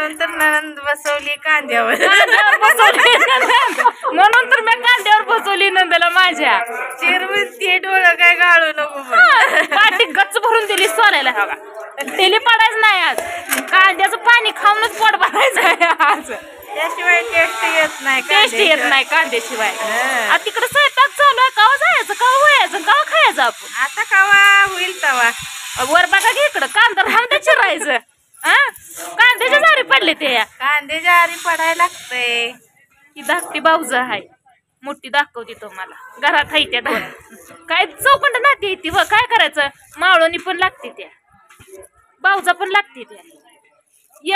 म्हणून तर नंद बसवली कांद्यावर म्हणून तर मी कांद्यावर बसवली नंदाला माझ्या. चिरमुरती डोळं काय गाळू नको पाठी गच्च भरून दिली सोलायला. हवा तेली पडायच नाही आज. कांद्याचं पाणी खाऊनच पोट भरायचं आहे आज. त्याशिवाय टेस्ट येत नाही. टेस्ट येत नाही कांद्याशिवाय. तिकडे स्वयंपाक चालू आहे. कवा जायचं कवा व्हायचं कवा खायचं आपण. आता कवा होईल तवा. वर बघा की इकडं कांदा राहून चिरायचं. कांद्याच्या जारी पडले ते. कांदे जारी पडायला लागतंय. ही धाकटी भाऊज आहे मोठी दाखवते तुम्हाला. घरात आहे त्या दोन. काय चौकंड नाती ती व काय करायचं. मावळणी पण लागते त्या. भाऊजा पण लागते त्या.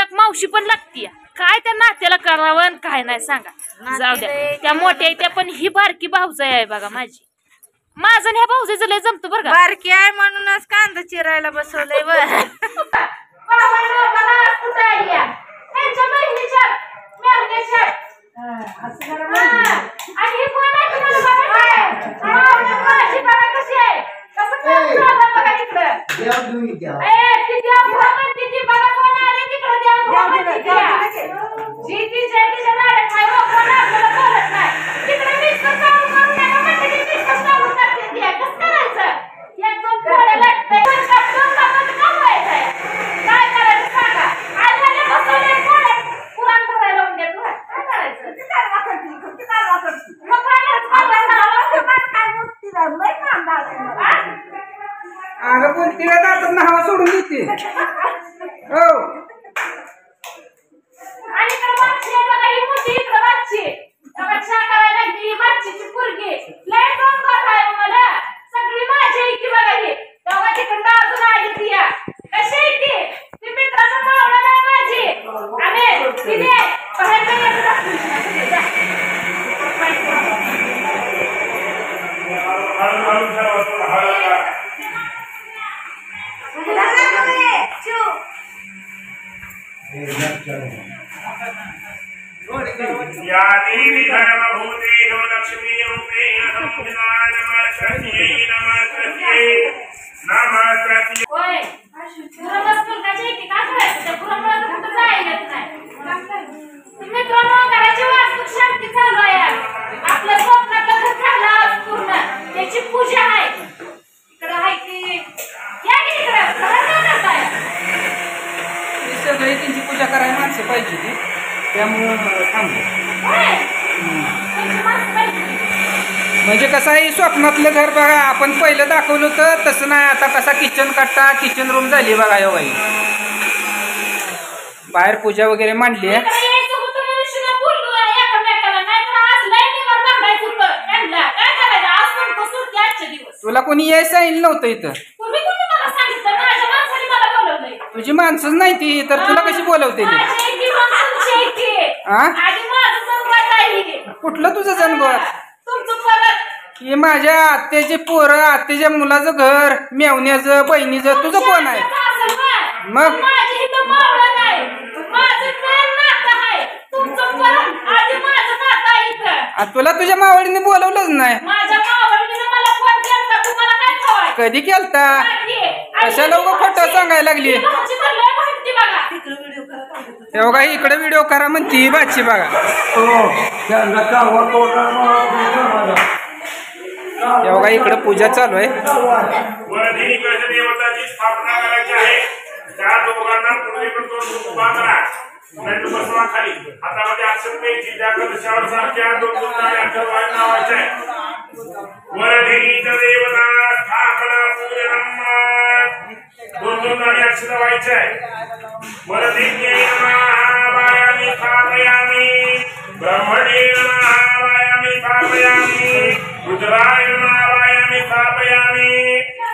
एक मावशी पण लागते. काय त्या नात्याला करावं काय नाही सांगा. जाऊ द्या त्या मोठ्या त्या पण ही बारकी भाऊजा आहे बघा माझी. माझं ह्या भाऊजाचं लय जमतं बरं का. बारकी आहे म्हणूनच कांदा चिरायला बसवलंय बर. अगं पण तिला जातात ना हवा सोडून देते. हो या देवी धर्मभूते लक्ष्मी रूपेण संस्थिता नमस्ते नमस्ते नमस्ते. होय पुरमस फुलकाची एक काय करायचं. त्या पुरमला कुठं जायला येत नाही. मित्रांनो घराची वास्तू शांती चालू आहे. आपल्या स्वप्नातलं घर झालं आज पूर्ण. त्याची पूजा आहे. इकडं आहे की या की इकडं घरात काय सगळे त्यांची पूजा करायला माणसं पाहिजे ती. त्यामुळं थांबलो. म्हणजे कसं आहे स्वप्नातलं घर बघा. आपण पहिलं दाखवलं होतं तसं नाही. आता कसा किचन कट्टा किचन रूम झाली बघा. यो बाई बाहेर पूजा वगैरे मांडली आहे. तुला कोणी यायचं सांगितलं नव्हतं इथं. तुझी माणसंच नाही ती तर तुला कशी बोलवते. कुठलं तुझं जनगोत. हे माझ्या आत्याचे पोरं आत्याच्या मुलाचं घर मेवण्याचं बहिणीचं तुझं कोण आहे मग. तुला तुझ्या मावळीने बोलवलंच नाही. कधी केलता. अशा लोक खोटं सांगायला लागली. तेव्हा इकडे व्हिडिओ करा म्हणती बाची बघा. तेव्हा इकडे पूजा चालू आहे. देवताची स्थापना करायची आहे. त्या दोघांना पूर्वीकडून बांधला बसवा खाली. हातामध्ये अक्षर द्यायची. त्या कलशावर सारख्या दोन अक्षर नावाचे आहे. वरधीनीच्या देवता स्थापना पूजनम. दोन अक्षर व्हायचे आहे. वरधीन्यै नमः वायामि स्थापयामि. ब्रह्मणे नमः वायामि स्थापयामि. रुद्राय नमः वायामि स्थापयामि.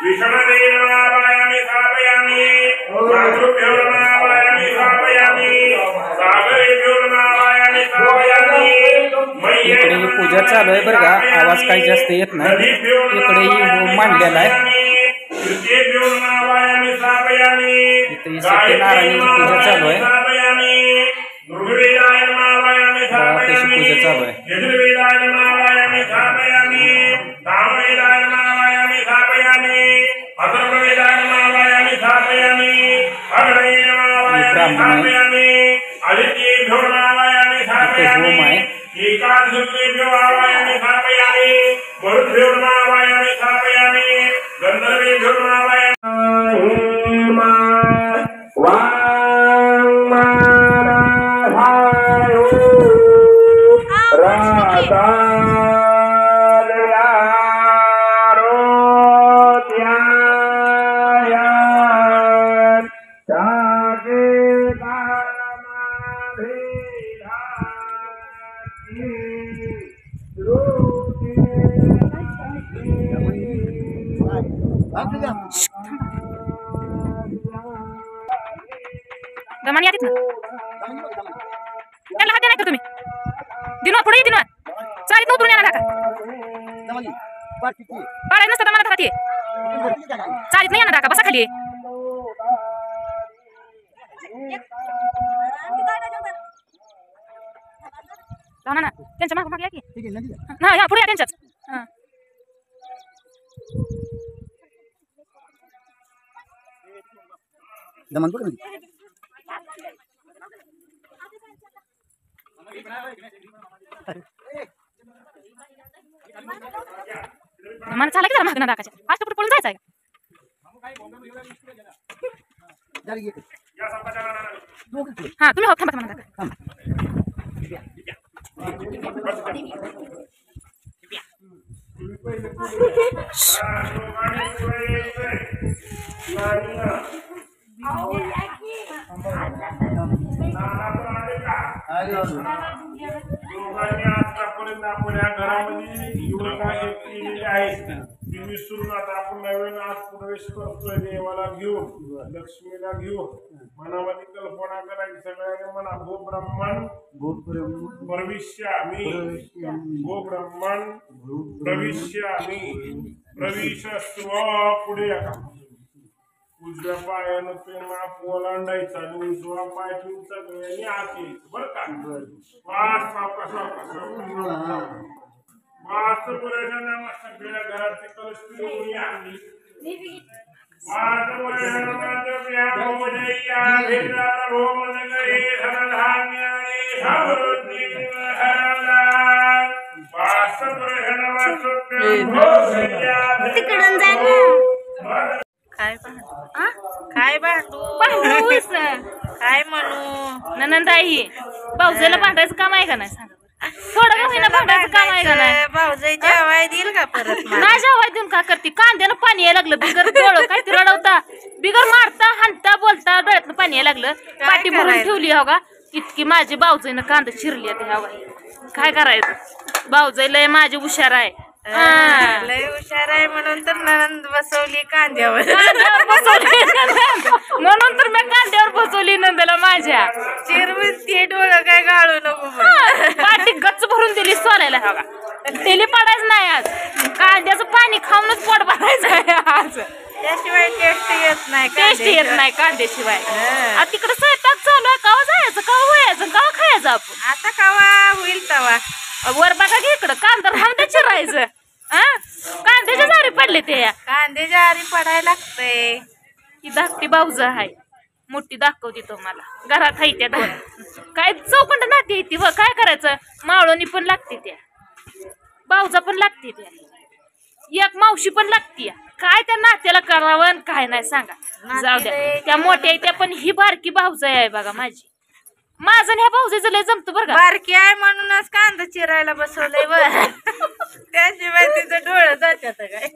विष्णवे नमः वायामि स्थापयामि. मातृभ्यो नमः वायामि स्थापयामि. सागरेभ्यो नमः वायामि स्थापयामि. इकडे ही पूजा चालू आहे बरं का. आवाज काही जास्त येत नाही. इकडे ही मांडलेला आहे. इथे ही सत्यनारायणाची पूजा चालू आहे. त्याची पूजा चालू आहे. ब्राह्मण आहे. माधुर्य आवायाने खापयाने मरुद्भ्यो आवायाने खापयाने गंधर्वेभ्यो आवायाने दमान या तिथनं त्याला हात द्या नाही तर तुम्ही दिनवा पुढे दिनवा चालीत उतरून येणार का पाळायचं नसतं मला हात ये चालीत नाही येणार का बसा खाली ना ना त्यांच्या माग माग या की हा या पुढे या त्यांच्याच दमन पुढे मला चाला की जरा मागणं दाखायचं फास्ट पुढे पळून जायचं आहे हा तुम्ही हो थांबा थांबा दाखा दोघांनी आतापर्यंत आपण या घरामध्ये युवका केलेली आहे ती विसरून आता आपण नवीन आज प्रवेश करतोय देवाला घेऊन लक्ष्मीला घेऊन मनामध्ये कल्पना करायची सगळ्यांनी म्हणा गो ब्रह्मण भविष्यामी गो ब्रह्मण भविष्यामी प्रविशस्व पुढे या उजव्या पायानं ते माप ओलांडायचा आणि उजवा पाय ठेवून सगळ्यांनी आत यायचं बरं का वास सावकाश वास पुरेशांना सगळ्या घराचे कलश पिळून या वास पुरेशांना भोजय्या भेदार भोमनगरे धनधान्याने समृद्धी हरला वास पुरेशांना भोजय्या तिकडून जा काय भांडू काय म्हणू नंदाई भाऊजाला भांडायचं काम आहे का नाही सांगा थोडं होईना भांडायचं काम आहे का नाही भाऊजाई जेवाय देईल का परत ना जेवाय देऊन का करते कांद्यानं पाणी यायला लागलं बिगर डोळं काय रडवता बिगर मारता हाणता बोलता डोळ्यातनं पाणी यायला लागलं पाठी भरून ठेवली हो का इतकी माझी भाऊजाईनं कांदा चिरली आता ह्या काय करायचं भाऊजाई लय माझी हुशार आहे लय हुशार आहे म्हणून तर नंद बसवली कांद्यावर म्हणून तर मी कांद्यावर बसवली नंदला माझ्या चिरवून ते डोळं काय गाळू नको पाठी गच्च भरून दिली सोलायला हवा तेली पडायचं नाही आज कांद्याचं पाणी खाऊनच पोट भरायचं आहे आज त्याशिवाय टेस्ट येत नाही टेस्ट येत नाही कांद्याशिवाय तिकडे स्वयंपाक चालू आहे कवा जायचं कवा व्हायचं कवा खायचं आपण आता कवा होईल तवा वर बघा की इकडं कांदा राहून चिरायचं कांद्याच्या जारी पडले ते कांदे जारी पडायला लागतंय ही धाकटी भाऊज आहे मोठी दाखवती तुम्हाला घरात आहे त्या दोन काय चौकंड नाती येते व काय करायचं मावळणी पण लागते त्या भाऊजा पण लागते त्या एक मावशी पण लागते काय त्या नात्याला करावं काय नाही सांगा जाऊ द्या त्या मोठ्या त्या पण ही बारकी भाऊजा आहे बघा माझी माझं ह्या भाऊजाचं लय जमतं बरं का बारकी आहे म्हणूनच कांदा चिरायला बसवलंय बर त्याशिवाय तिचं डोळं जात्यात काय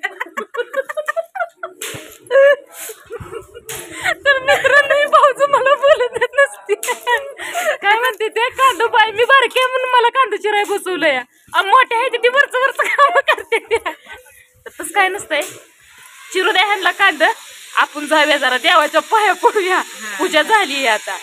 तर मित्रांनो भाऊज मला बोलत देत नसते काय म्हणते ते कांदा बाय मी बारकी आहे म्हणून मला कांदा चिराय बसवलंय मोठे आहे ती वरच काम करते तसं काय नसतंय चिरू द्या ह्यांना कांदा आपण जाऊया जरा देवाच्या पाया पडूया पूजा झाली आता